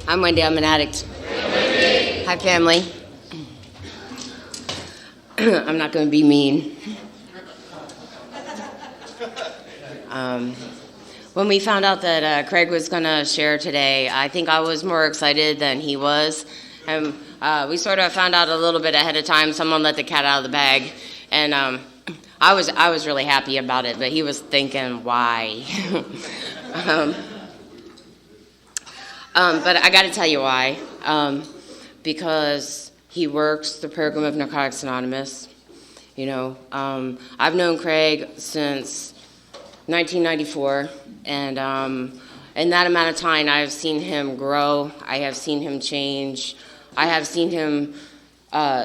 I'm Wendy. I'm an addict. Hi, family. I'm not going to be mean. When we found out that Craig was going to share today, I think I was more excited than he was. And we sort of found out a little bit ahead of time. Someone let the cat out of the bag. And I was really happy about it, but he was thinking, why? But I got to tell you why. Because he works the program of Narcotics Anonymous. You know, I've known Craig since 1994, and in that amount of time, I have seen him grow. I have seen him change. I have seen him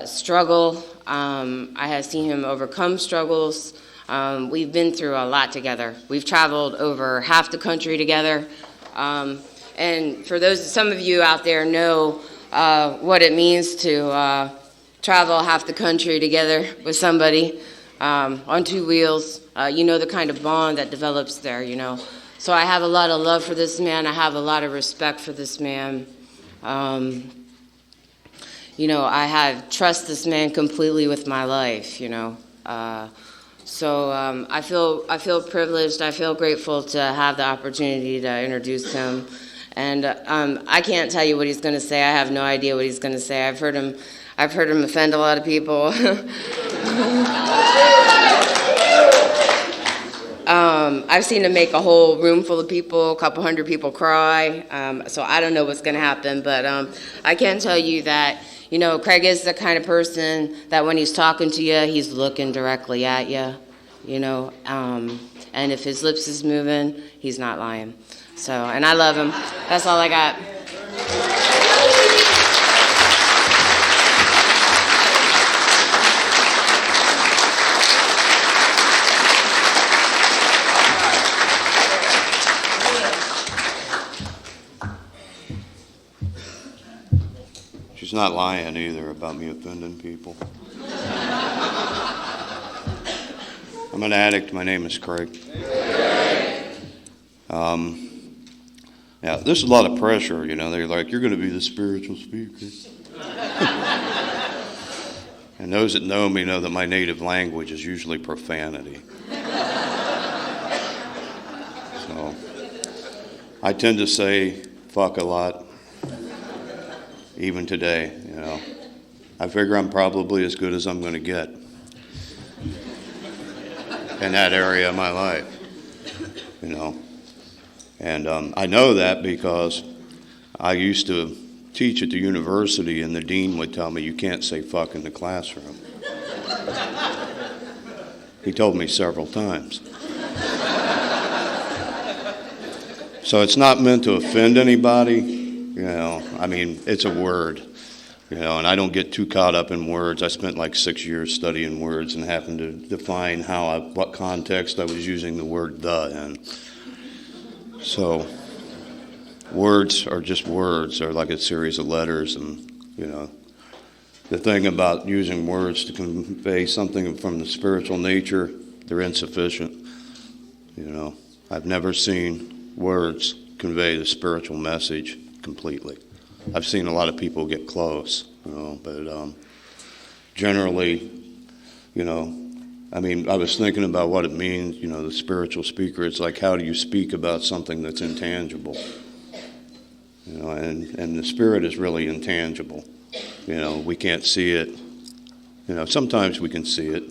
struggle. I have seen him overcome struggles. We've been through a lot together. We've traveled over half the country together. And for some of you out there know what it means to travel half the country together with somebody on two wheels. You know the kind of bond that develops there, you know. So I have a lot of love for this man. I have a lot of respect for this man. You know, I trust this man completely with my life, you know. So I feel privileged. I feel grateful to have the opportunity to introduce him. And I can't tell you what he's going to say. I have no idea what he's going to say. I've heard him offend a lot of people. I've seen him make a whole room full of people, a couple hundred people cry. So I don't know what's going to happen, but I can tell you that, you know, Craig is the kind of person that when he's talking to you, he's looking directly at you, you know. And if his lips is moving, he's not lying. So, and I love him. That's all I got. She's not lying either about me offending people. I'm an addict. My name is Craig. Yeah, there's a lot of pressure, you know. They're like, you're going to be the spiritual speaker. And those that know me know that my native language is usually profanity. So I tend to say fuck a lot, even today, you know. I figure I'm probably as good as I'm going to get in that area of my life, you know. And I know that because I used to teach at the university, and the dean would tell me, you can't say fuck in the classroom. He told me several times. So it's not meant to offend anybody, you know. I mean, it's a word, you know, and I don't get too caught up in words. I spent like 6 years studying words and happened to define what context I was using the word the in. So words are just words. They're like a series of letters, and, you know, the thing about using words to convey something from the spiritual nature, they're insufficient. You know, I've never seen words convey the spiritual message completely. I've seen a lot of people get close, you know, but generally, you know, I mean, I was thinking about what it means, you know, the spiritual speaker. It's like, how do you speak about something that's intangible? You know, and the spirit is really intangible. You know, we can't see it. You know, sometimes we can see it.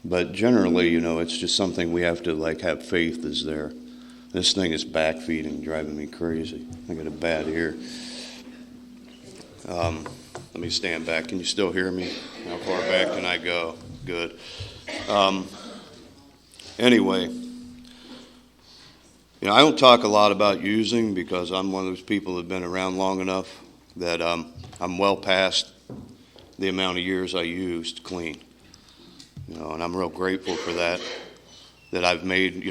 But generally, you know, it's just something we have to, like, have faith is there. This thing is backfeeding, driving me crazy. I got a bad ear. Let me stand back. Can you still hear me? How far back can I go? Good. Anyway, you know, I don't talk a lot about using because I'm one of those people that have been around long enough that I'm well past the amount of years I used clean. You know, and I'm real grateful for that I've made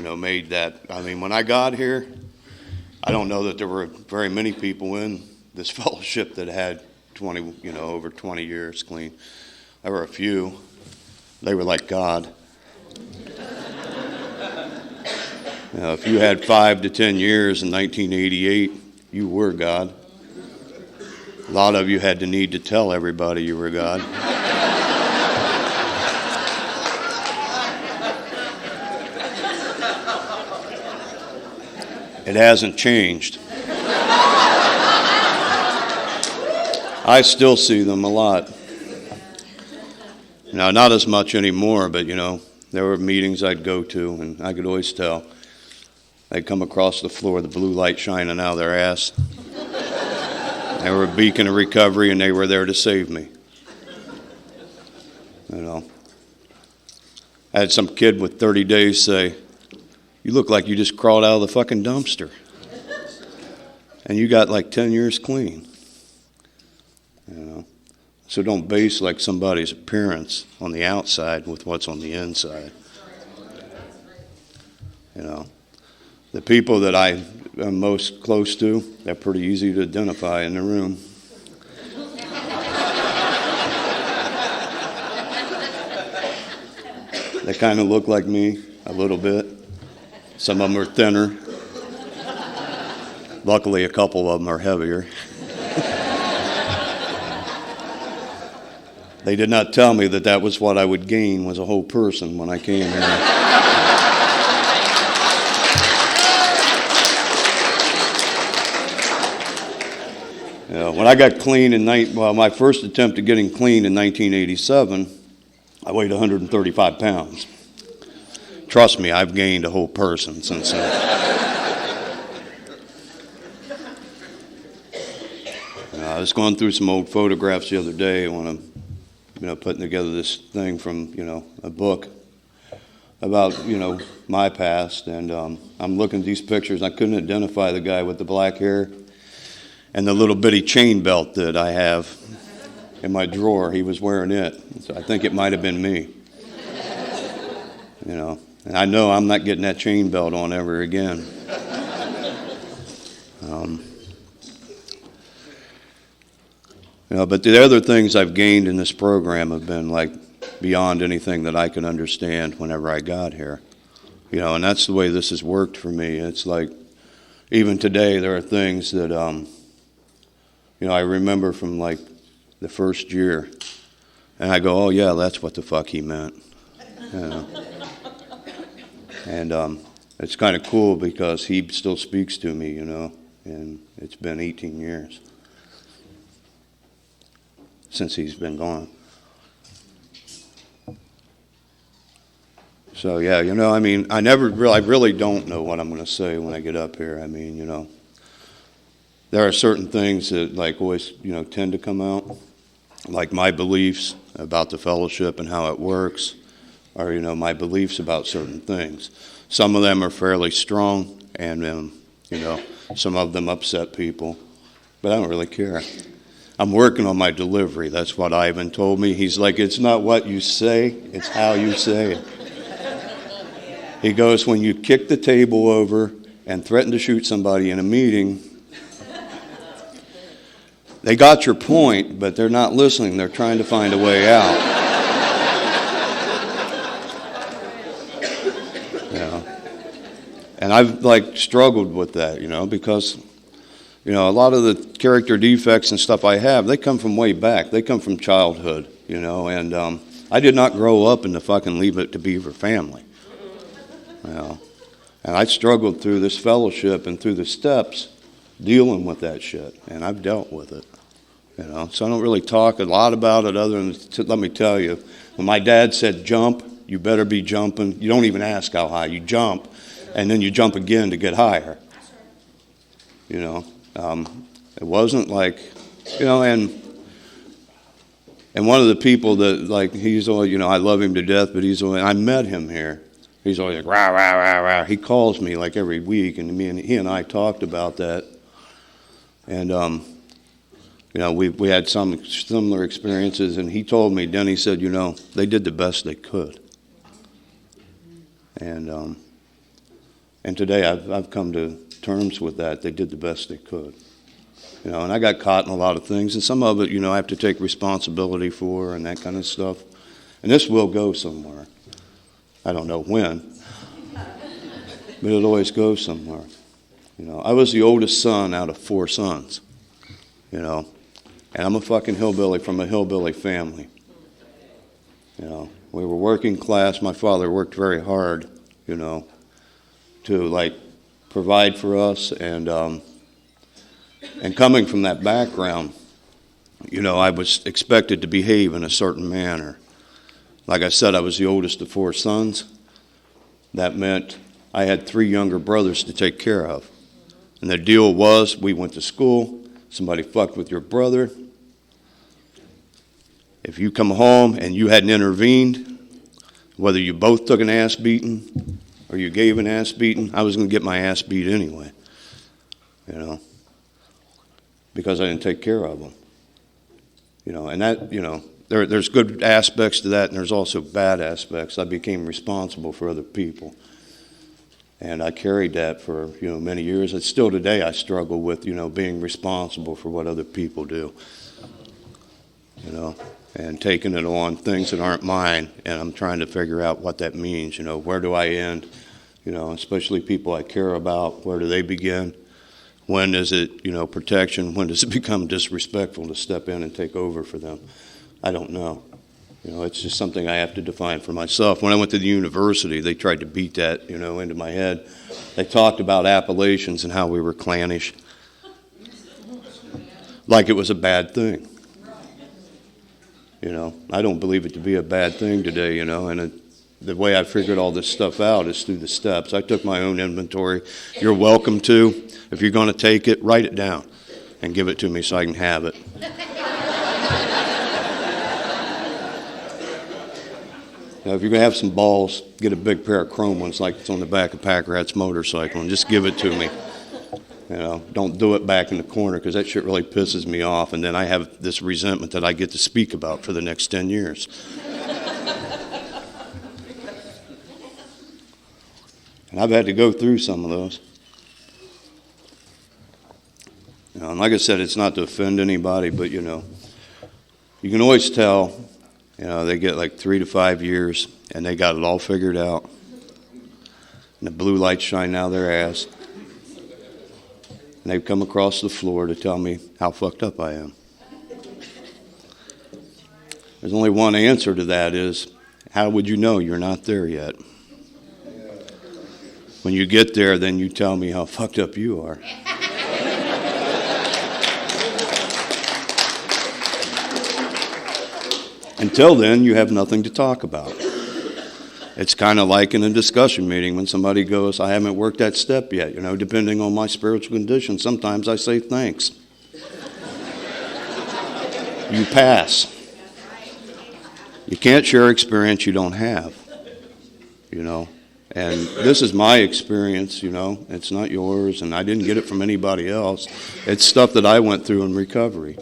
that. I mean, when I got here, I don't know that there were very many people in this fellowship that had over 20 years clean. There were a few. They were like God. You know, if you had 5 to 10 years in 1988, you were God. A lot of you had the need to tell everybody you were God. It hasn't changed. I still see them a lot. Now, not as much anymore, but, there were meetings I'd go to, and I could always tell. They'd come across the floor, the blue light shining out of their ass. They were a beacon of recovery, and they were there to save me. I had some kid with 30 days say, "You look like you just crawled out of the fucking dumpster. And you got like 10 years clean." So don't base like somebody's appearance on the outside with what's on the inside. The people that I am most close to, they're pretty easy to identify in the room. They kind of look like me a little bit. Some of them are thinner. Luckily, a couple of them are heavier. They did not tell me that was what I would gain, was a whole person when I came here. When I got clean my first attempt at getting clean in 1987, I weighed 135 pounds. Trust me, I've gained a whole person since then. I was going through some old photographs the other day when I'm putting together this thing from, a book about, my past. And I'm looking at these pictures, and I couldn't identify the guy with the black hair and the little bitty chain belt that I have in my drawer. He was wearing it. So I think it might have been me. And I know I'm not getting that chain belt on ever again. But the other things I've gained in this program have been like beyond anything that I could understand whenever I got here. And that's the way this has worked for me. It's like, even today, there are things that, I remember from like the first year. And I go, oh yeah, that's what the fuck he meant. And it's kind of cool because he still speaks to me, and it's been 18 years since he's been gone. So yeah, I really don't know what I'm going to say when I get up here. There are certain things that like always, tend to come out, like my beliefs about the fellowship and how it works, or, my beliefs about certain things. Some of them are fairly strong, and, some of them upset people, but I don't really care. I'm working on my delivery. That's what Ivan told me. He's like, it's not what you say, it's how you say it. He goes, when you kick the table over and threaten to shoot somebody in a meeting, they got your point, but they're not listening. They're trying to find a way out. And I've struggled with that, because a lot of the character defects and stuff I have, they come from way back. They come from childhood, and I did not grow up in the fucking Leave It to Beaver family. And I struggled through this fellowship and through the steps dealing with that shit, and I've dealt with it. So I don't really talk a lot about it other than let me tell you, when my dad said jump, you better be jumping. You don't even ask how high. You jump, and then you jump again to get higher. It wasn't like, and one of the people that he's always, I love him to death, but I met him here. He's always like, rah, rah, rah, rah. He calls me like every week, and he and I talked about that. And, we had some similar experiences, and he told me, Denny said, they did the best they could. And today I've come to terms with that. They did the best they could. And I got caught in a lot of things, and some of it, I have to take responsibility for and that kind of stuff. And this will go somewhere. I don't know when, but it always goes somewhere. I was the oldest son out of 4 sons, And I'm a fucking hillbilly from a hillbilly family. You know, we were working class. My father worked very hard, you know, to like provide for us. And coming from that background, you know, I was expected to behave in a certain manner. Like I said, I was the oldest of 4 sons. That meant I had 3 younger brothers to take care of. And the deal was, we went to school, somebody fucked with your brother. If you come home and you hadn't intervened, whether you both took an ass beating or you gave an ass beating, I was going to get my ass beat anyway, you know, because I didn't take care of them. You know, and that, you know, there's good aspects to that, and there's also bad aspects. I became responsible for other people. And I carried that for, you know, many years. And still today I struggle with, you know, being responsible for what other people do. You know, and taking it on things that aren't mine. And I'm trying to figure out what that means. You know, where do I end? You know, especially people I care about. Where do they begin? When is it, you know, protection? When does it become disrespectful to step in and take over for them? I don't know. You know, it's just something I have to define for myself. When I went to the university, they tried to beat that, you know, into my head. They talked about Appalachians and how we were clannish, like it was a bad thing. You know, I don't believe it to be a bad thing today, you know, and the way I figured all this stuff out is through the steps. I took my own inventory. You're welcome to. If you're going to take it, write it down and give it to me so I can have it. Now, if you're going to have some balls, get a big pair of chrome ones like it's on the back of Pack Rat's motorcycle and just give it to me. You know, don't do it back in the corner because that shit really pisses me off. And then I have this resentment that I get to speak about for the next 10 years. And I've had to go through some of those. You know, and like I said, it's not to offend anybody, but, you know, you can always tell. You know, they get like 3 to 5 years, and they got it all figured out. And the blue lights shine out of their ass. And they've come across the floor to tell me how fucked up I am. There's only one answer to that is, how would you know you're not there yet? When you get there, then you tell me how fucked up you are. Until then, you have nothing to talk about. It's kind of like in a discussion meeting when somebody goes, I haven't worked that step yet. You know, depending on my spiritual condition, sometimes I say thanks. You pass. You can't share experience you don't have, you know. And this is my experience, you know. It's not yours, and I didn't get it from anybody else. It's stuff that I went through in recovery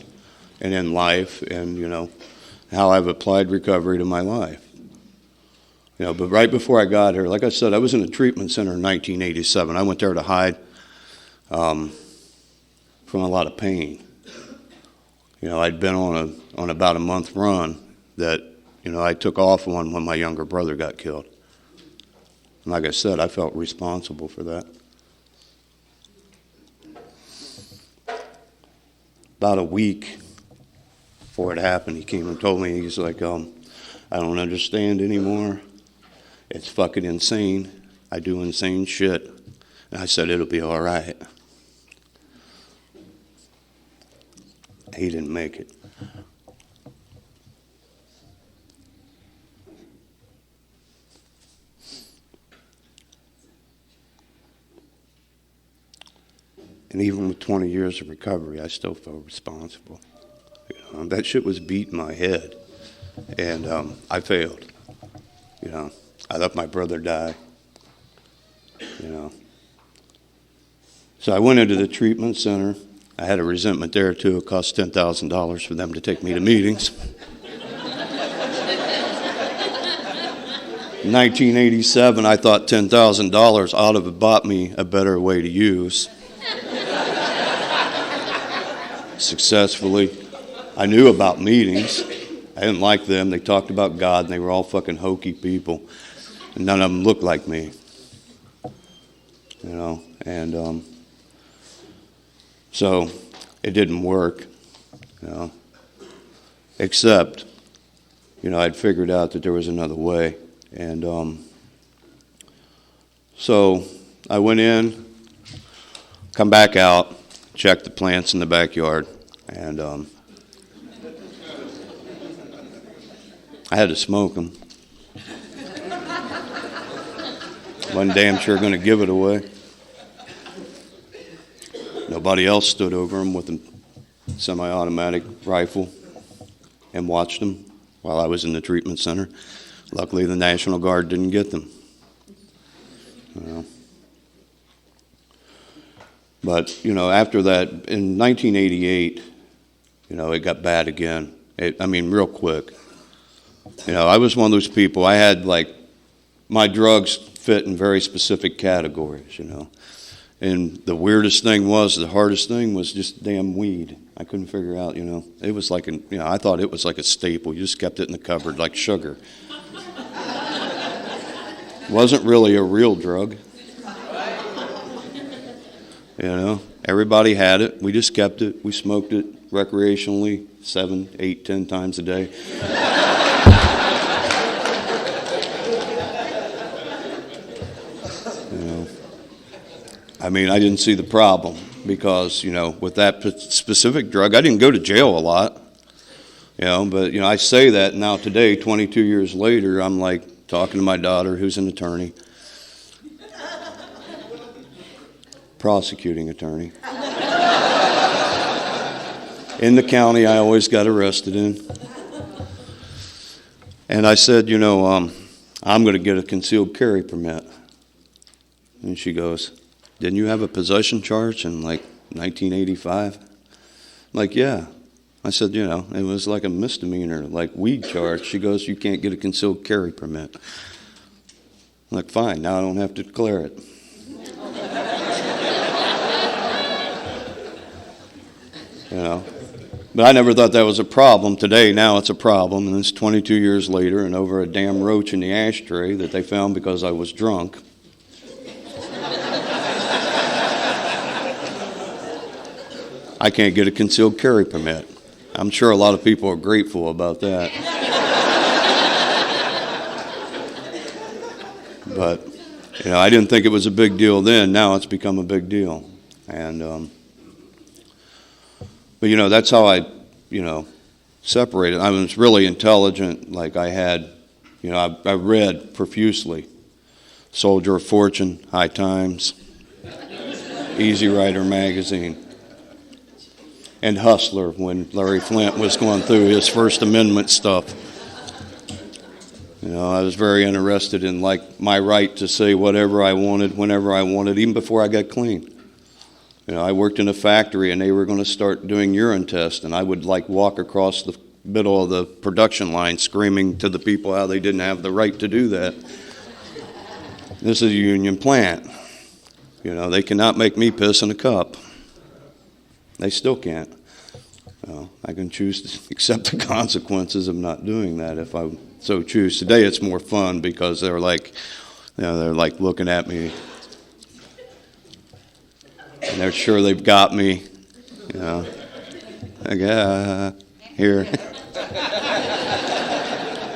and in life, and, you know, how I've applied recovery to my life. You know, but right before I got here, like I said, I was in a treatment center in 1987. I went there to hide from a lot of pain. You know, I'd been on about a month run that, you know, I took off on when my younger brother got killed. And like I said, I felt responsible for that. About a week before it happened, he came and told me, he's like, I don't understand anymore. It's fucking insane. I do insane shit. And I said, it'll be all right. He didn't make it. And even with 20 years of recovery, I still felt responsible. You know, that shit was beating my head. And I failed. You know, I let my brother die. You know. So I went into the treatment center. I had a resentment there, too. It cost $10,000 for them to take me to meetings. In 1987, I thought $10,000 ought to have bought me a better way to use. Successfully. I knew about meetings. I didn't like them. They talked about God, and they were all fucking hokey people. And none of them looked like me. You know, and so it didn't work. you know. Except, you know, I'd figured out that there was another way. And so I went in, come back out, checked the plants in the backyard, and I had to smoke them. Wasn't damn sure going to give it away. Nobody else stood over them with a semi-automatic rifle and watched them while I was in the treatment center. Luckily, the National Guard didn't get them. You know. But, you know, after that, in 1988, you know, it got bad again. Real quick. You know, I was one of those people, I had, like, my drugs fit in very specific categories, you know. And the weirdest thing was, the hardest thing was just damn weed. I couldn't figure out, you know. It was like, I thought it was like a staple. You just kept it in the cupboard like sugar. Wasn't really a real drug. You know, everybody had it. We just kept it. We smoked it recreationally 7, 8, 10 times a day. You know, I didn't see the problem because, you know, with that specific drug, I didn't go to jail a lot. You know, but, you know, I say that now today, 22 years later, I'm like talking to my daughter who's an attorney. Prosecuting attorney. In the county I always got arrested in. And I said, you know, I'm going to get a concealed carry permit. And she goes, didn't you have a possession charge in like 1985? I'm like, yeah. I said, you know, it was like a misdemeanor, like weed charge. She goes, you can't get a concealed carry permit. I'm like, fine, now I don't have to declare it. You know, but I never thought that was a problem. Today, now it's a problem, and it's 22 years later, and over a damn roach in the ashtray that they found because I was drunk. I can't get a concealed carry permit. I'm sure a lot of people are grateful about that. But, you know, I didn't think it was a big deal then. Now it's become a big deal. And, but, you know, that's how I, you know, separated. I was really intelligent. Like I had, you know, I read profusely. Soldier of Fortune, High Times, Easy Rider magazine, and Hustler when Larry Flint was going through his First Amendment stuff. You know, I was very interested in, like, my right to say whatever I wanted, whenever I wanted, even before I got clean. You know, I worked in a factory, and they were going to start doing urine tests, and I would, like, walk across the middle of the production line screaming to the people how they didn't have the right to do that. This is a union plant. You know, they cannot make me piss in a cup. They still can't. I can choose to accept the consequences of not doing that if I so choose. Today it's more fun because they're like, you know, they're like looking at me, and they're sure they've got me. You know, like, here,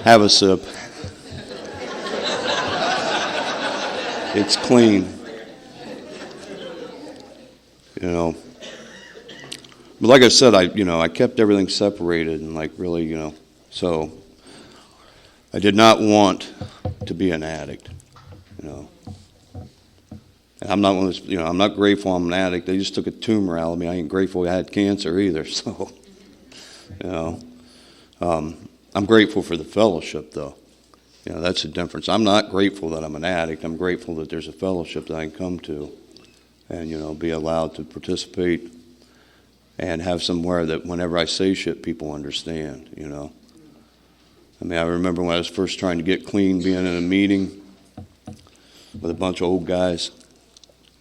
have a sip. It's clean. You know. But like I said, I kept everything separated and like really, you know, so I did not want to be an addict, you know. And I'm not one of those, you know, I'm not grateful I'm an addict. They just took a tumor out of me. I ain't grateful I had cancer either. So, you know, I'm grateful for the fellowship though. You know, that's the difference. I'm not grateful that I'm an addict. I'm grateful that there's a fellowship that I can come to and, you know, be allowed to participate and have somewhere that whenever I say shit, people understand, you know. I mean, I remember when I was first trying to get clean, being in a meeting with a bunch of old guys,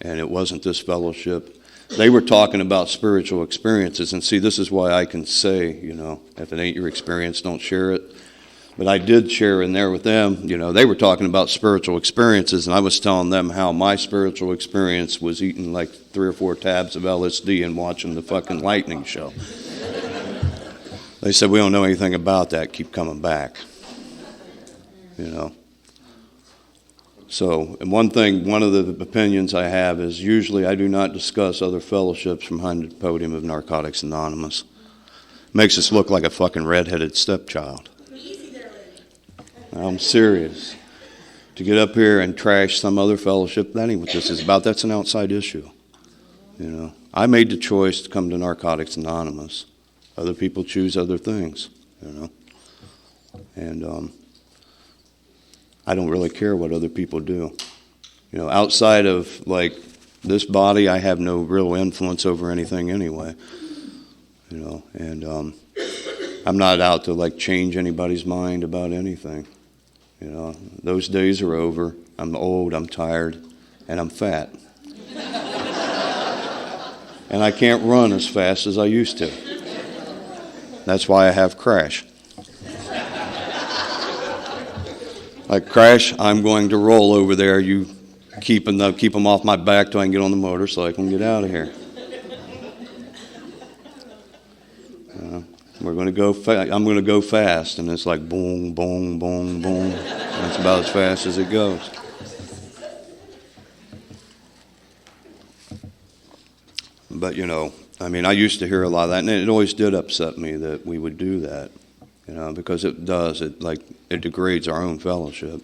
and it wasn't this fellowship. They were talking about spiritual experiences, and see, this is why I can say, you know, if it ain't your experience, don't share it. But I did share in there with them, you know, they were talking about spiritual experiences, and I was telling them how my spiritual experience was eating like 3 or 4 tabs of LSD and watching the fucking lightning show. They said, we don't know anything about that. Keep coming back. So, and one of the opinions I have is usually I do not discuss other fellowships from behind the podium of Narcotics Anonymous. Makes us look like a fucking redheaded stepchild. I'm serious. To get up here and trash some other fellowship, that ain't what this is about. That's an outside issue. I made the choice to come to Narcotics Anonymous. Other people choose other things, And I don't really care what other people do. Outside of like this body, I have no real influence over anything anyway. And I'm not out to like change anybody's mind about anything. Those days are over. I'm old, I'm tired, and I'm fat. And I can't run as fast as I used to. That's why I have Crash. Like, Crash, I'm going to roll over there. You keep them off my back till I can get on the motor so I can get out of here. We're going to go. I'm going to go fast, and it's like boom, boom, boom, boom. That's about as fast as it goes. But I used to hear a lot of that, and it always did upset me that we would do that, because it does. It degrades our own fellowship,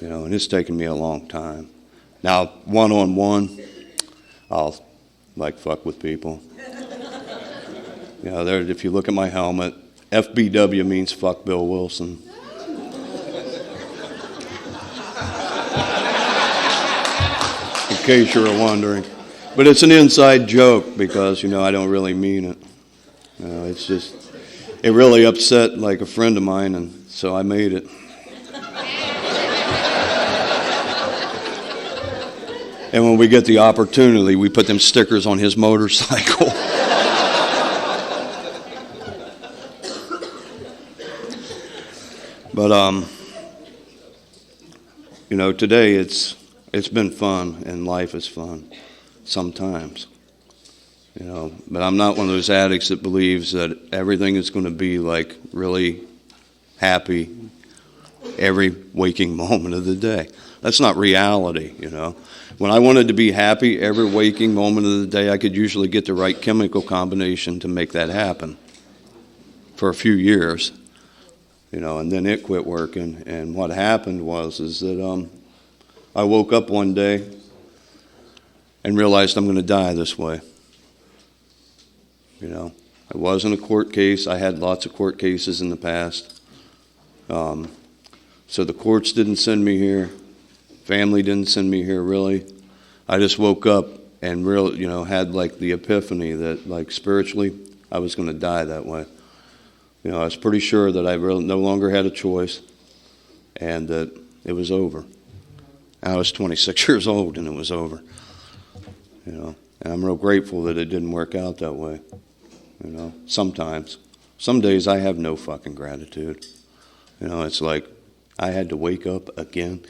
and it's taken me a long time. Now, one-on-one, I'll fuck with people. If you look at my helmet, FBW means fuck Bill Wilson. In case you were wondering. But it's an inside joke because, I don't really mean it. It's just, it really upset like a friend of mine, and so I made it. And when we get the opportunity, we put them stickers on his motorcycle. But, today it's been fun, and life is fun sometimes. But I'm not one of those addicts that believes that everything is going to be like really happy every waking moment of the day. That's not reality, When I wanted to be happy every waking moment of the day, I could usually get the right chemical combination to make that happen for a few years, and then it quit working. And what happened is that I woke up one day and realized I'm going to die this way. It wasn't a court case. I had lots of court cases in the past. So the courts didn't send me here. Family didn't send me here, really. I just woke up and had like the epiphany that like spiritually I was going to die that way. I was pretty sure that I really no longer had a choice and that it was over. I was 26 years old and it was over. And I'm real grateful that it didn't work out that way. Sometimes. Some days I have no fucking gratitude. It's like I had to wake up again.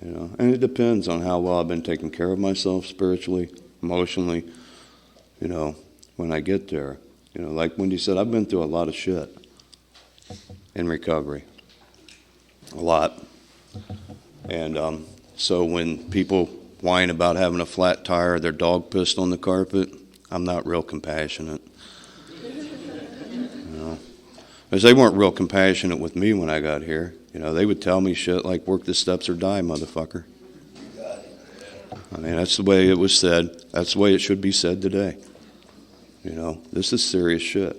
And it depends on how well I've been taking care of myself spiritually, emotionally, when I get there. Like Wendy said, I've been through a lot of shit in recovery. A lot. And so when people whine about having a flat tire, their dog pissed on the carpet, I'm not real compassionate. Because they weren't real compassionate with me when I got here. They would tell me shit like, work the steps or die, motherfucker. I mean, that's the way it was said. That's the way it should be said today. This is serious shit.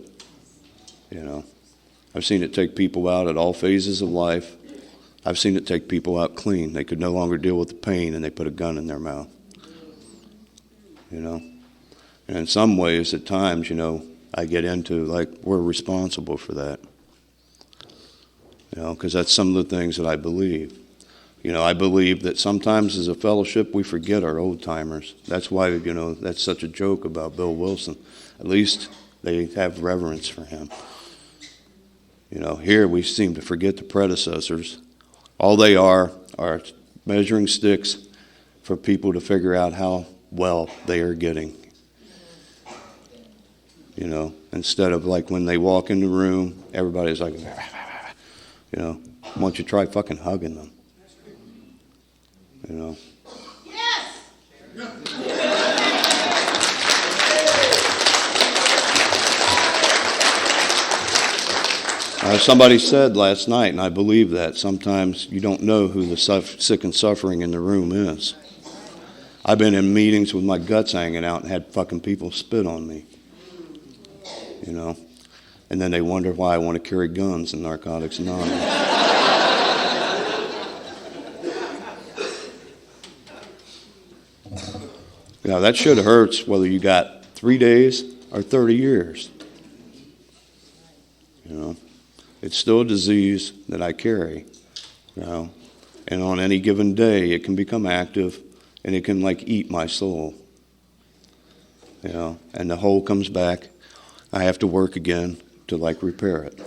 I've seen it take people out at all phases of life. I've seen it take people out clean. They could no longer deal with the pain, and they put a gun in their mouth. And in some ways, at times, I get into, like, we're responsible for that. Because that's some of the things that I believe. I believe that sometimes as a fellowship, we forget our old timers. That's why, that's such a joke about Bill Wilson. At least they have reverence for him. Here we seem to forget the predecessors. All they are measuring sticks for people to figure out how well they are getting. You know, instead of like when they walk in the room, everybody's like, you know, why don't you try fucking hugging them? You know. Somebody said last night, and I believe that, sometimes you don't know who the sick and suffering in the room is. I've been in meetings with my guts hanging out and had fucking people spit on me. You know, and then they wonder why I want to carry guns in Narcotics Anonymous. You know, that shit hurts whether you got 3 days or 30 years. You know, it's still a disease that I carry. You know, and on any given day, it can become active and it can like eat my soul. You know, and the hole comes back. I have to work again to like repair it.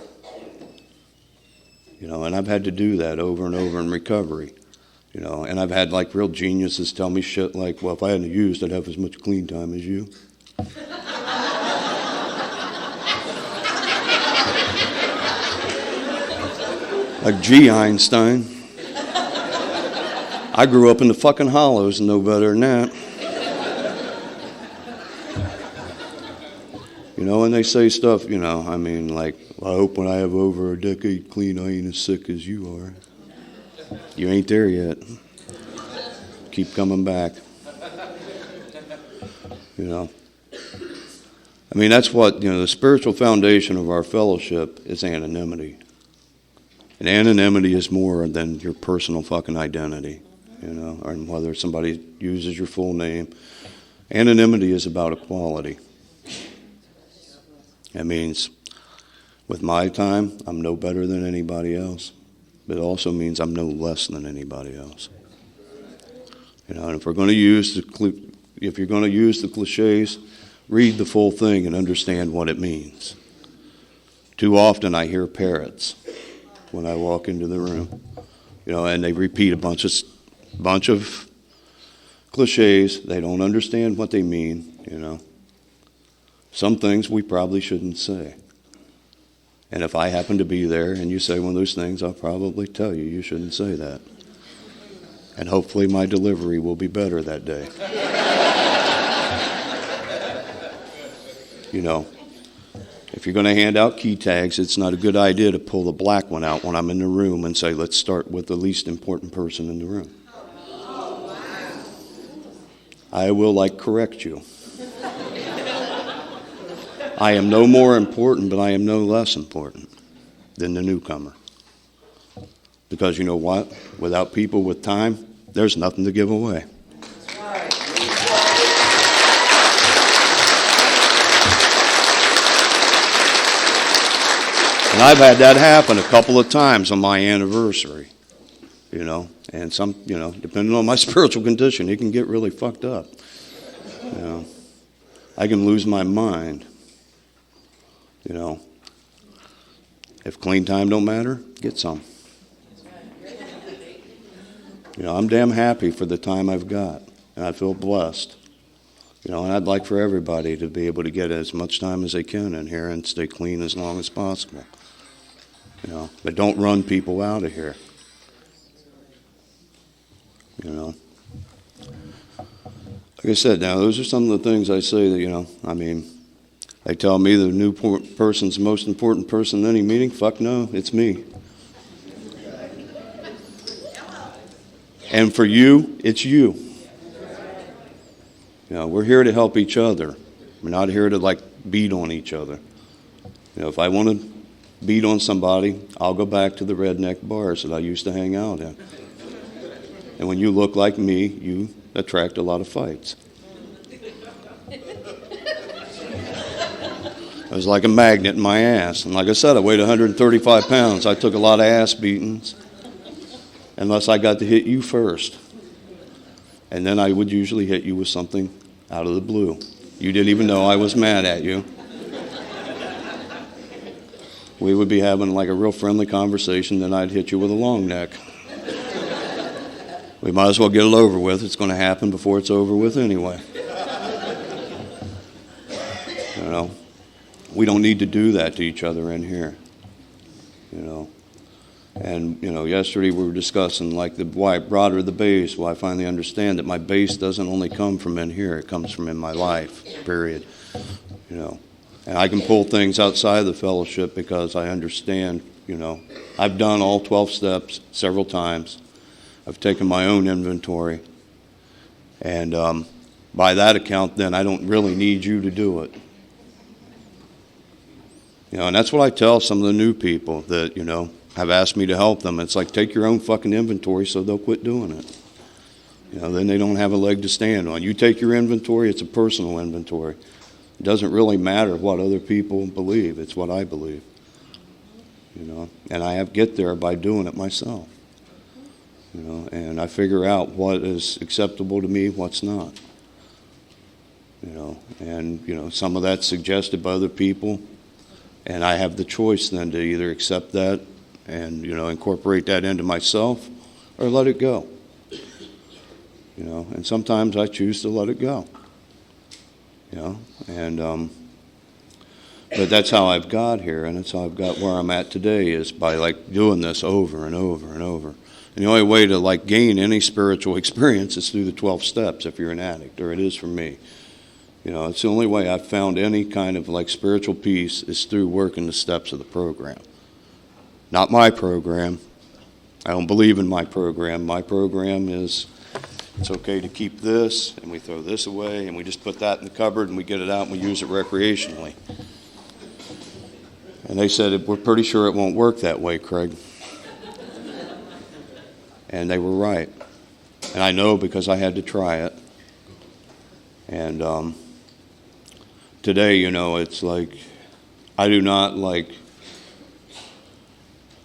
You know, and I've had to do that over and over in recovery. You know, and I've had like real geniuses tell me shit like, well, if I hadn't used, I'd have as much clean time as you. Like, gee, Einstein. I grew up in the fucking hollows and know better than that. You know, and they say stuff, you know, I mean, like, well, I hope when I have over a decade clean, I ain't as sick as you are. You ain't there yet. Keep coming back. You know. I mean, that's what, you know, the spiritual foundation of our fellowship is anonymity. And anonymity is more than your personal fucking identity, you know, or whether somebody uses your full name. Anonymity is about equality. That means with my time, I'm no better than anybody else. But it also means I'm no less than anybody else. You know, and if you're going to use the cliches, read the full thing and understand what it means. Too often I hear parrots when I walk into the room, you know, and they repeat a bunch of cliches. They don't understand what they mean, you know. Some things we probably shouldn't say. And if I happen to be there and you say one of those things, I'll probably tell you you shouldn't say that. And hopefully my delivery will be better that day. You know, if you're going to hand out key tags, it's not a good idea to pull the black one out when I'm in the room and say, let's start with the least important person in the room. I will, like, correct you. I am no more important, but I am no less important than the newcomer. Because you know what? Without people with time, there's nothing to give away. And I've had that happen a couple of times on my anniversary, you know. And some, you know, depending on my spiritual condition, it can get really fucked up. You know, I can lose my mind. You know, if clean time don't matter, get some. You know, I'm damn happy for the time I've got, and I feel blessed. You know, and I'd like for everybody to be able to get as much time as they can in here and stay clean as long as possible. You know, but don't run people out of here. You know. Like I said, now, those are some of the things I say that, you know, I mean, they tell me the new person's the most important person in any meeting. Fuck no, it's me. And for you, it's you. You know, we're here to help each other. We're not here to, like, beat on each other. You know, if I want to beat on somebody, I'll go back to the redneck bars that I used to hang out in. And when you look like me, you attract a lot of fights. I was like a magnet in my ass. And like I said, I weighed 135 pounds. I took a lot of ass beatings. Unless I got to hit you first. And then I would usually hit you with something out of the blue. You didn't even know I was mad at you. We would be having like a real friendly conversation, then I'd hit you with a long neck. We might as well get it over with. It's going to happen before it's over with anyway. You know? We don't need to do that to each other in here, you know. And, you know, yesterday we were discussing, like, why I brought her the base. Well, I finally understand that my base doesn't only come from in here. It comes from in my life, period, you know. And I can pull things outside of the fellowship because I understand, you know. I've done all 12 steps several times. I've taken my own inventory. And by that account, then, I don't really need you to do it. You know, and that's what I tell some of the new people that, you know, have asked me to help them. It's like, take your own fucking inventory so they'll quit doing it. You know, then they don't have a leg to stand on. You take your inventory, it's a personal inventory. It doesn't really matter what other people believe. It's what I believe. You know, and I get there by doing it myself. You know, and I figure out what is acceptable to me, what's not. You know, and, you know, some of that's suggested by other people. And I have the choice then to either accept that and, you know, incorporate that into myself or let it go. You know, and sometimes I choose to let it go. You know, and, but that's how I've got here, and that's how I've got where I'm at today is by, like, doing this over and over and over. And the only way to, like, gain any spiritual experience is through the 12 steps if you're an addict, or it is for me. You know, it's the only way I've found any kind of, like, spiritual peace is through working the steps of the program. Not my program. I don't believe in my program. My program is it's okay to keep this, and we throw this away, and we just put that in the cupboard, and we get it out, and we use it recreationally. And they said, we're pretty sure it won't work that way, Craig. And they were right. And I know because I had to try it. And today, you know, it's like, I do not like,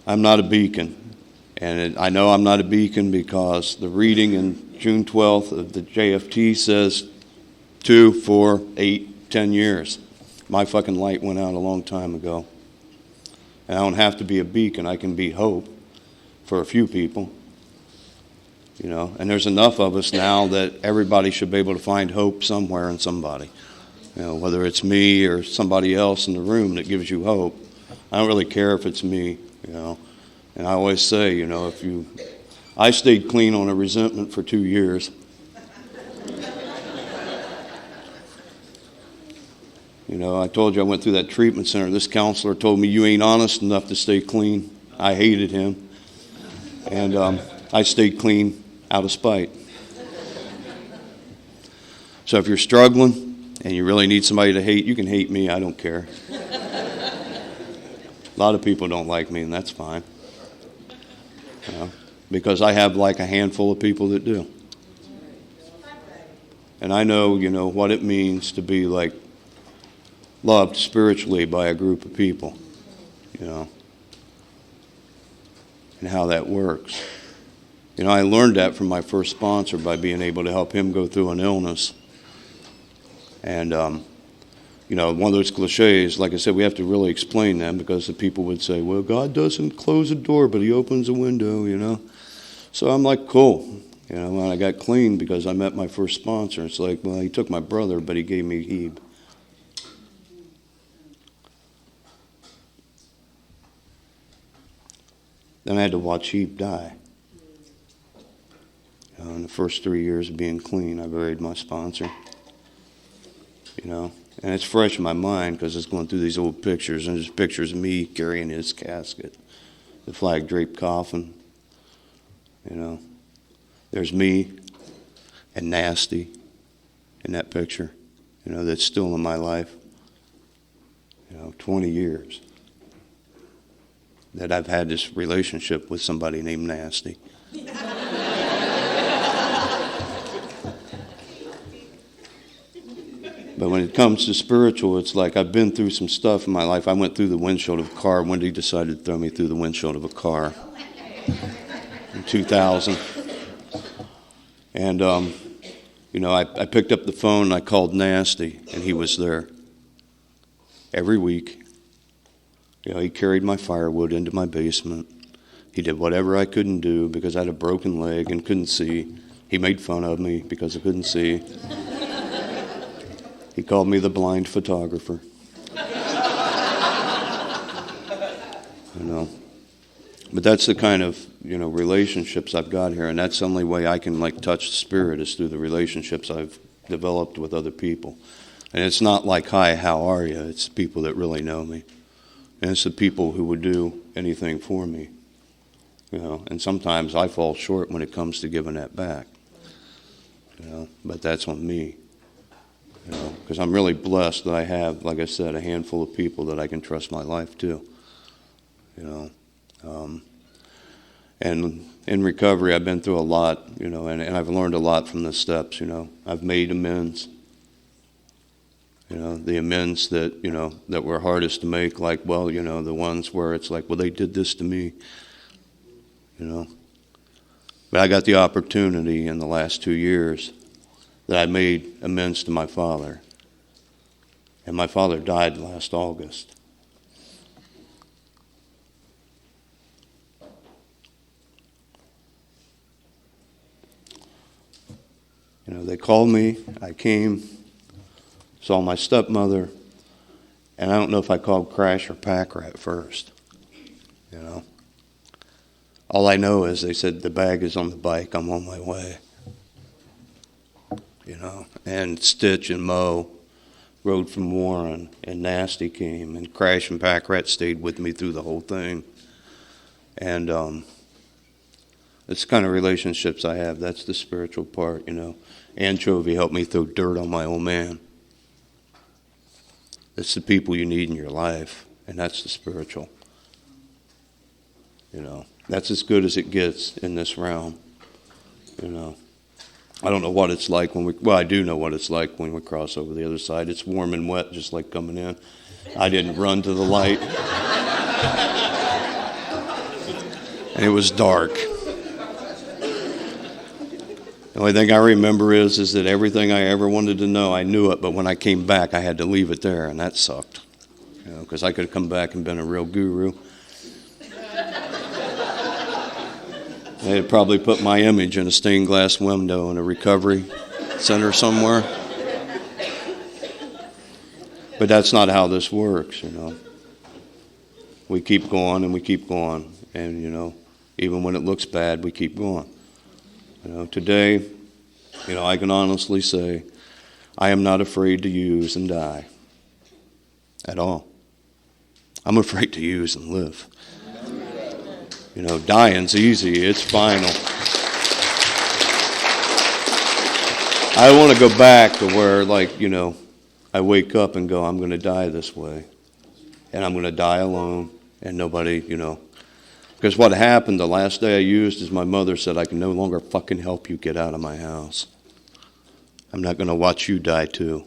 I'm not a beacon. And I know I'm not a beacon because the reading in June 12th of the JFT says 2, 4, 8, 10 years. My fucking light went out a long time ago. And I don't have to be a beacon. I can be hope for a few people. You know, and there's enough of us now that everybody should be able to find hope somewhere in somebody. You know, whether it's me or somebody else in the room that gives you hope. I don't really care if it's me, you know. And I always say, you know, I stayed clean on a resentment for 2 years. You know, I told you I went through that treatment center. This counselor told me, you ain't honest enough to stay clean. I hated him. And I stayed clean out of spite. So if you're struggling and you really need somebody to hate, you can hate me. I don't care. A lot of people don't like me, and that's fine. You know, because I have like a handful of people that do. And I know, you know, what it means to be like loved spiritually by a group of people, you know, and how that works. You know, I learned that from my first sponsor by being able to help him go through an illness. And, you know, one of those cliches, like I said, we have to really explain them because the people would say, well, God doesn't close a door, but he opens a window, you know. So I'm like, cool. You know, when I got clean because I met my first sponsor, it's like, well, he took my brother, but he gave me Hebe. Then I had to watch Hebe die. You know, in the first 3 years of being clean, I buried my sponsor. You know, and it's fresh in my mind because it's going through these old pictures, and there's pictures of me carrying his casket, the flag draped coffin. You know, there's me and Nasty in that picture. You know, that's still in my life. You know, 20 years that I've had this relationship with somebody named Nasty. But when it comes to spiritual, it's like I've been through some stuff in my life. I went through the windshield of a car. Wendy decided to throw me through the windshield of a car in 2000. And, you know, I picked up the phone and I called Nasty, and he was there every week. You know, he carried my firewood into my basement. He did whatever I couldn't do because I had a broken leg and couldn't see. He made fun of me because I couldn't see. He called me the blind photographer. you know. But that's the kind of, you know, relationships I've got here, and that's the only way I can, like, touch the Spirit is through the relationships I've developed with other people. And it's not like, hi, how are you? It's the people that really know me. And it's the people who would do anything for me, you know. And sometimes I fall short when it comes to giving that back, you know. But that's on me, you know, because I'm really blessed that I have, like I said, a handful of people that I can trust my life to, you know. And in recovery, I've been through a lot, you know, and I've learned a lot from the steps, you know. I've made amends, you know, the amends that, you know, that were hardest to make, like, well, you know, the ones where it's like, well, they did this to me, you know. But I got the opportunity in the last 2 years that I made amends to my father. And my father died last August. You know, they called me, I came, saw my stepmother, and I don't know if I called Crash or Packer at first, you know. All I know is they said the bag is on the bike, I'm on my way, you know. And Stitch and Mo rode from Warren, and Nasty came, and Crash and Packer stayed with me through the whole thing. And it's the kind of relationships I have. That's the spiritual part, you know. Anchovy helped me throw dirt on my old man. It's the people you need in your life, and that's the spiritual. You know, that's as good as it gets in this realm. You know, I don't know what it's like well, I do know what it's like when we cross over the other side. It's warm and wet, just like coming in. I didn't run to the light. And it was dark. The only thing I remember is that everything I ever wanted to know, I knew it, but when I came back, I had to leave it there, and that sucked. You know, because I could have come back and been a real guru. They had probably put my image in a stained glass window in a recovery center somewhere. But that's not how this works, you know. We keep going and we keep going, and, you know, even when it looks bad, we keep going. You know, today, you know, I can honestly say I am not afraid to use and die at all. I'm afraid to use and live. You know, dying's easy. It's final. I want to go back to where, like, you know, I wake up and go, I'm going to die this way. And I'm going to die alone and nobody, you know. Because what happened the last day I used is my mother said, I can no longer fucking help you get out of my house. I'm not going to watch you die too.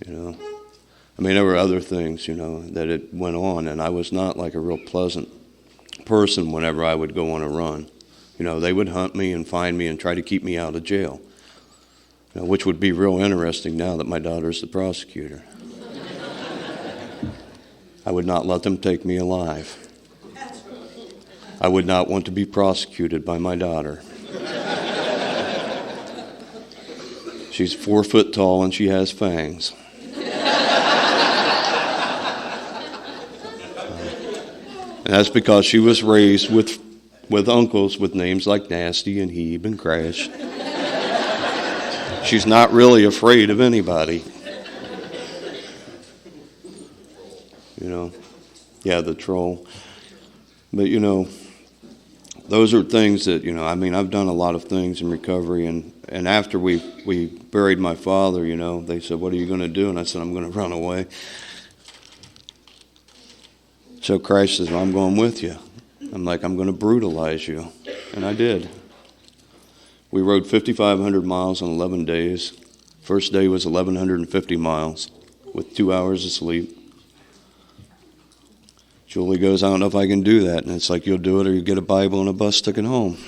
You know? I mean, there were other things, you know, that it went on, and I was not like a real pleasant person whenever I would go on a run. You know, they would hunt me and find me and try to keep me out of jail, you know, which would be real interesting now that my daughter's the prosecutor. I would not let them take me alive. I would not want to be prosecuted by my daughter. She's 4 foot tall and she has fangs. And that's because she was raised with uncles with names like Nasty and Hebe and Crash. She's not really afraid of anybody. You know, yeah, the troll. But, you know, those are things that, you know, I mean, I've done a lot of things in recovery, and after we buried my father, you know, they said, what are you going to do? And I said, I'm going to run away. So Christ says, well, I'm going with you. I'm like, I'm going to brutalize you. And I did. We rode 5,500 miles in 11 days. First day was 1,150 miles with 2 hours of sleep. Julie goes, I don't know if I can do that. And it's like, you'll do it or you get a Bible and a bus ticket home.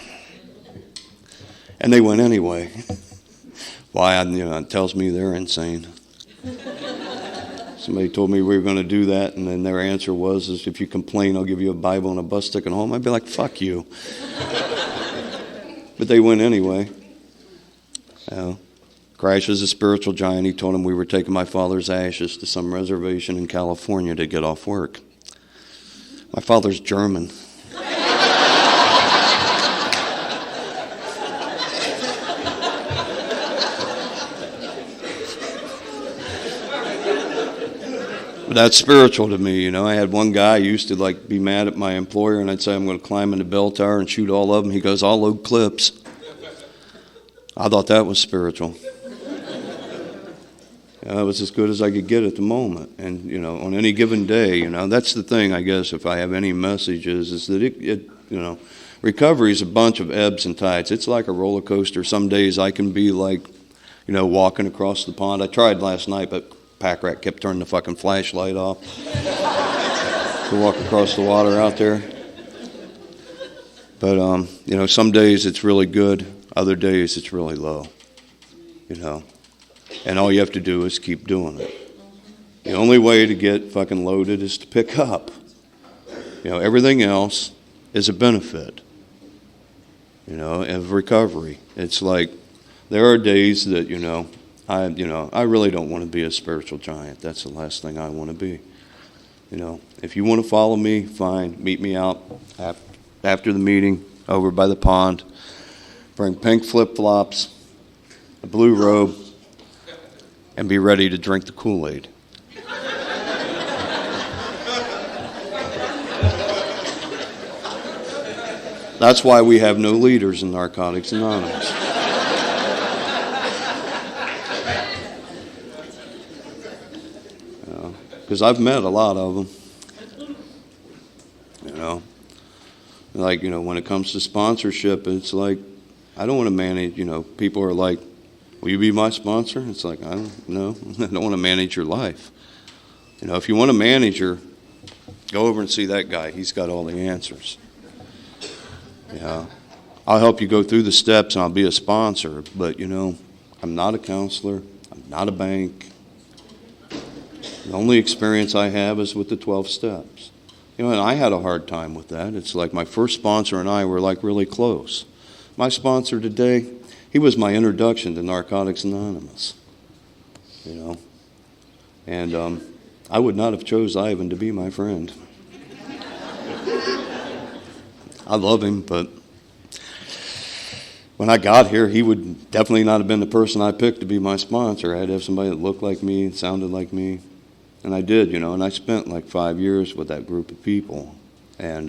And they went anyway. Why? You know, it tells me they're insane. Somebody told me we were going to do that, and then their answer was, is if you complain, I'll give you a Bible and a bus ticket home. I'd be like, fuck you. But they went anyway. You know, Crash is a spiritual giant. He told him we were taking my father's ashes to some reservation in California to get off work. My father's German. But that's spiritual to me, you know. I had one guy who used to like be mad at my employer, and I'd say I'm going to climb in the bell tower and shoot all of them. He goes, "I'll load clips." I thought that was spiritual. It was as good as I could get at the moment. And, you know, on any given day, you know, that's the thing, I guess, if I have any messages, is that it you know, recovery is a bunch of ebbs and tides. It's like a roller coaster. Some days I can be like, you know, walking across the pond. I tried last night, but Pack Rat kept turning the fucking flashlight off to walk across the water out there. But, you know, some days it's really good. Other days it's really low, you know. And all you have to do is keep doing it. The only way to get fucking loaded is to pick up. You know, everything else is a benefit, you know, of recovery. It's like there are days that, you know, I really don't want to be a spiritual giant. That's the last thing I want to be. You know, if you want to follow me, fine. Meet me out after the meeting over by the pond. Bring pink flip-flops, a blue robe, and be ready to drink the Kool-Aid. That's why we have no leaders in Narcotics Anonymous. Because I've met a lot of them. You know, like, you know, when it comes to sponsorship, it's like, I don't want to manage, you know, people are like, "Will you be my sponsor?" It's like, I don't know. I don't want to manage your life. You know, if you want a manager, go over and see that guy. He's got all the answers. Yeah. I'll help you go through the steps and I'll be a sponsor. But, you know, I'm not a counselor. I'm not a bank. The only experience I have is with the 12 steps. You know, and I had a hard time with that. It's like my first sponsor and I were like really close. My sponsor today, he was my introduction to Narcotics Anonymous. You know, and I would not have chose Ivan to be my friend. I love him, but when I got here, he would definitely not have been the person I picked to be my sponsor. I had to have somebody that looked like me and sounded like me. And I did, you know, and I spent like 5 years with that group of people. And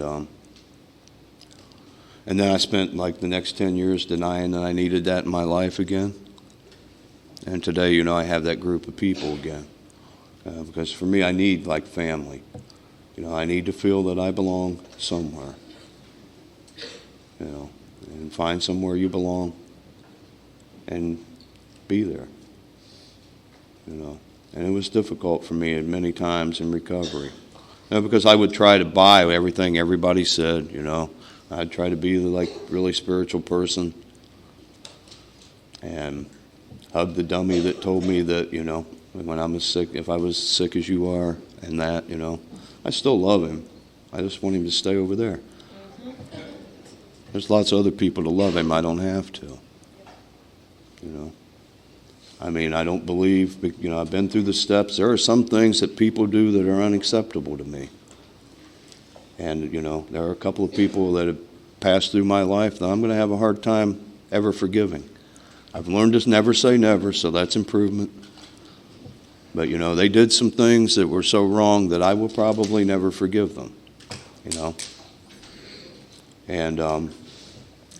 then I spent like the next 10 years denying that I needed that in my life again. And today, you know, I have that group of people again. Because for me, I need like family. You know, I need to feel that I belong somewhere. You know, and find somewhere you belong and be there. You know. And it was difficult for me at many times in recovery. You know, because I would try to buy everything everybody said, you know. I'd try to be the like really spiritual person and hug the dummy that told me that, you know, when I was sick, if I was sick as you are and that, you know. I still love him. I just want him to stay over there. There's lots of other people to love him. I don't have to. You know. I mean, I don't believe, you know, I've been through the steps. There are some things that people do that are unacceptable to me. And, you know, there are a couple of people that have passed through my life that I'm going to have a hard time ever forgiving. I've learned to never say never, so that's improvement. But, you know, they did some things that were so wrong that I will probably never forgive them, you know. And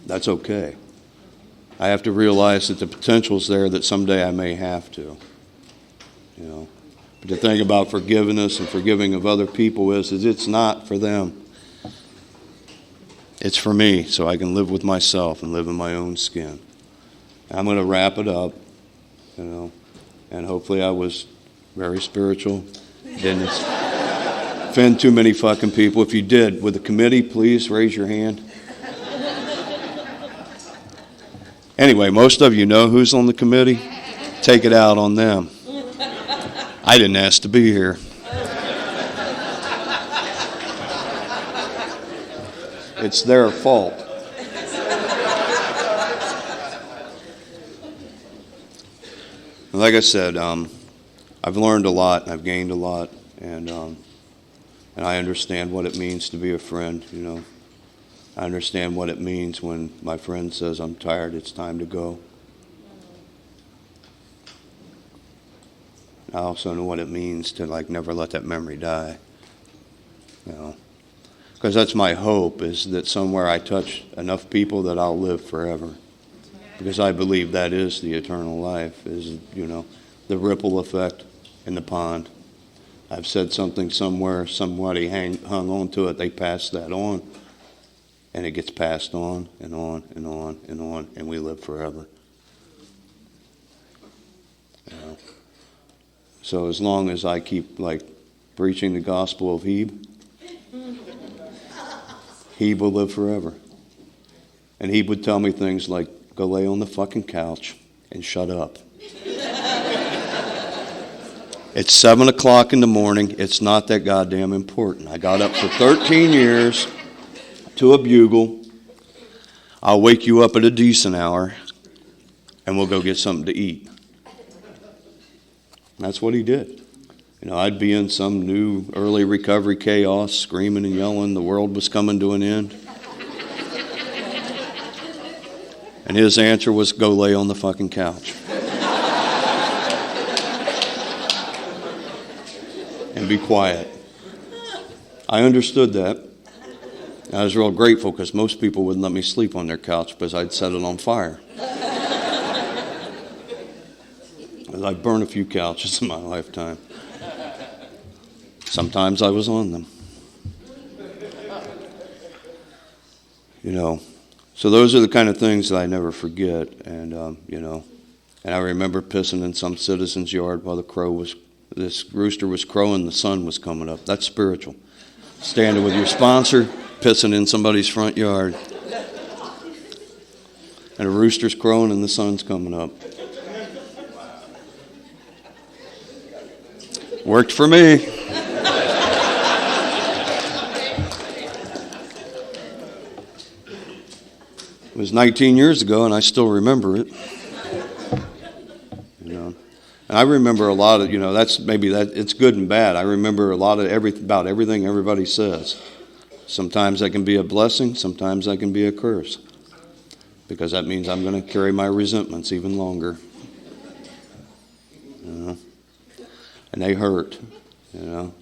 that's okay. I have to realize that the potential's there that someday I may have to, you know. But the thing about forgiveness and forgiving of other people is it's not for them. It's for me, so I can live with myself and live in my own skin. I'm going to wrap it up, you know, and hopefully I was very spiritual. Didn't offend too many fucking people. If you did, would the committee please raise your hand? Anyway, most of you know who's on the committee. Take it out on them. I didn't ask to be here. It's their fault. Like I said, I've learned a lot and I've gained a lot. And, And I understand what it means to be a friend, you know. I understand what it means when my friend says, I'm tired, it's time to go. I also know what it means to never let that memory die. You know. Because that's my hope, is that somewhere I touch enough people that I'll live forever. Because I believe that is the eternal life, is, you know, the ripple effect in the pond. I've said something somewhere, somebody hung on to it, they passed that on, and it gets passed on and on and on and on, and we live forever. You know? So as long as I keep preaching the gospel of Hebe, Hebe will live forever. And Hebe would tell me things like, go lay on the fucking couch and shut up. It's 7 o'clock in the morning. It's not that goddamn important. I got up for 13 years to a bugle. I'll wake you up at a decent hour, and we'll go get something to eat. And that's what he did. You know, I'd be in some new early recovery chaos, screaming and yelling the world was coming to an end. And his answer was, go lay on the fucking couch. And be quiet. I understood that. I was real grateful because most people wouldn't let me sleep on their couch because I'd set it on fire. I've burned a few couches in my lifetime. Sometimes I was on them. You know, so those are the kind of things that I never forget. And, you know, and I remember pissing in some citizen's yard while this rooster was crowing, the sun was coming up. That's spiritual. Standing with your sponsor, pissing in somebody's front yard. And a rooster's crowing and the sun's coming up. Worked for me. It was 19 years ago, and I still remember it. You know, and I remember a lot of, you know, it's good and bad. I remember a lot of about everything everybody says. Sometimes that can be a blessing, sometimes that can be a curse, because that means I'm going to carry my resentments even longer. You know, and they hurt. You know.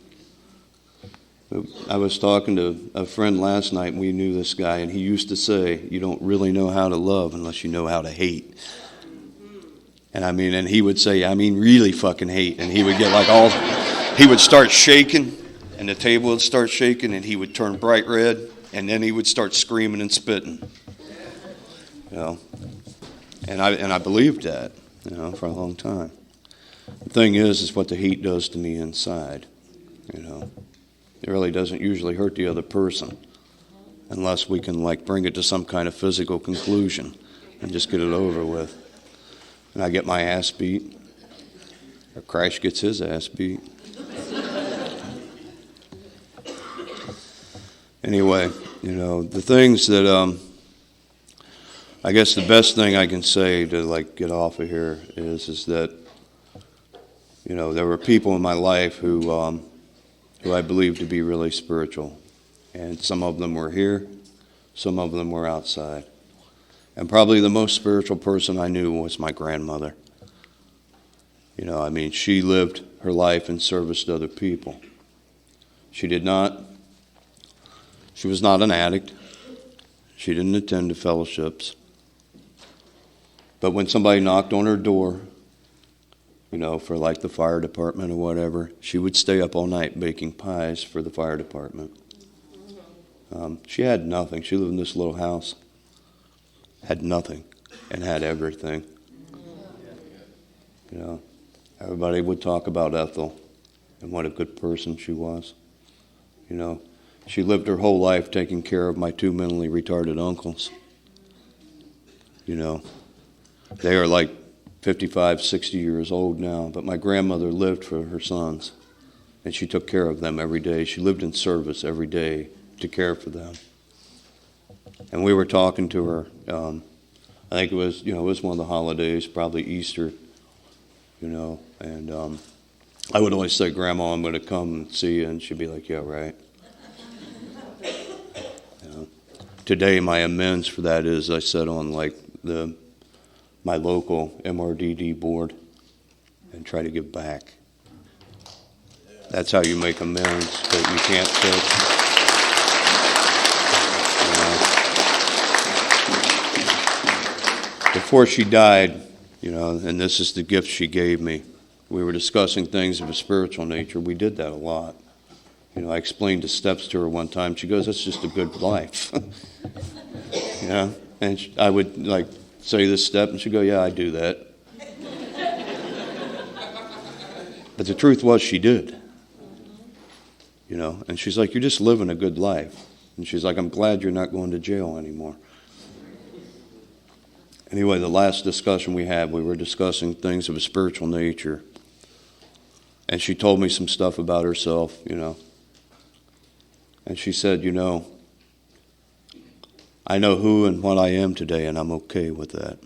I was talking to a friend last night, and we knew this guy, and he used to say, you don't really know how to love unless you know how to hate. And and he would say, really fucking hate. And he would get he would start shaking, and the table would start shaking, and he would turn bright red, and then he would start screaming and spitting. You know, and I believed that, you know, for a long time. The thing is what the hate does to me inside, you know. It really doesn't usually hurt the other person unless we can bring it to some kind of physical conclusion and just get it over with. And I get my ass beat, or Crash gets his ass beat. Anyway, you know, the things that I guess the best thing I can say to get off of here is that, you know, there were people in my life who I believe to be really spiritual. And some of them were here, some of them were outside. And probably the most spiritual person I knew was my grandmother. You know, she lived her life in service to other people. She was not an addict. She didn't attend to fellowships. But when somebody knocked on her door, you know, for the fire department or whatever, she would stay up all night baking pies for the fire department. She had nothing. She lived in this little house, had nothing, and had everything. You know, everybody would talk about Ethel and what a good person she was. You know, she lived her whole life taking care of my 2 mentally retarded uncles. You know, they are 55, 60 years old now, but my grandmother lived for her sons, and she took care of them every day. She lived in service every day to care for them. And we were talking to her, I think it was one of the holidays, probably Easter, you know, and I would always say, Grandma, I'm going to come and see you, and she'd be like, yeah, right. Today, my amends for that is I sat on like my local MRDD board and try to give back. That's how you make amends that you can't fix. Before she died, and this is the gift she gave me, we were discussing things of a spiritual nature. We did that a lot. I explained the steps to her one time. She goes, that's just a good life. And I would like say this step, and she'd go, yeah, I do that. But the truth was she did. And she's like, you're just living a good life. And she's like, I'm glad you're not going to jail anymore. Anyway, the last discussion we had, we were discussing things of a spiritual nature. And she told me some stuff about herself, And she said, I know who and what I am today, and I'm okay with that.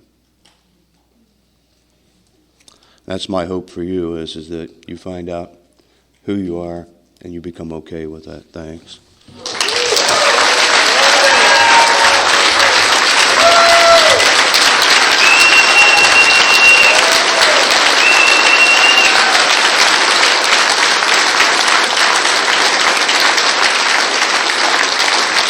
That's my hope for you, is that you find out who you are and you become okay with that. Thanks.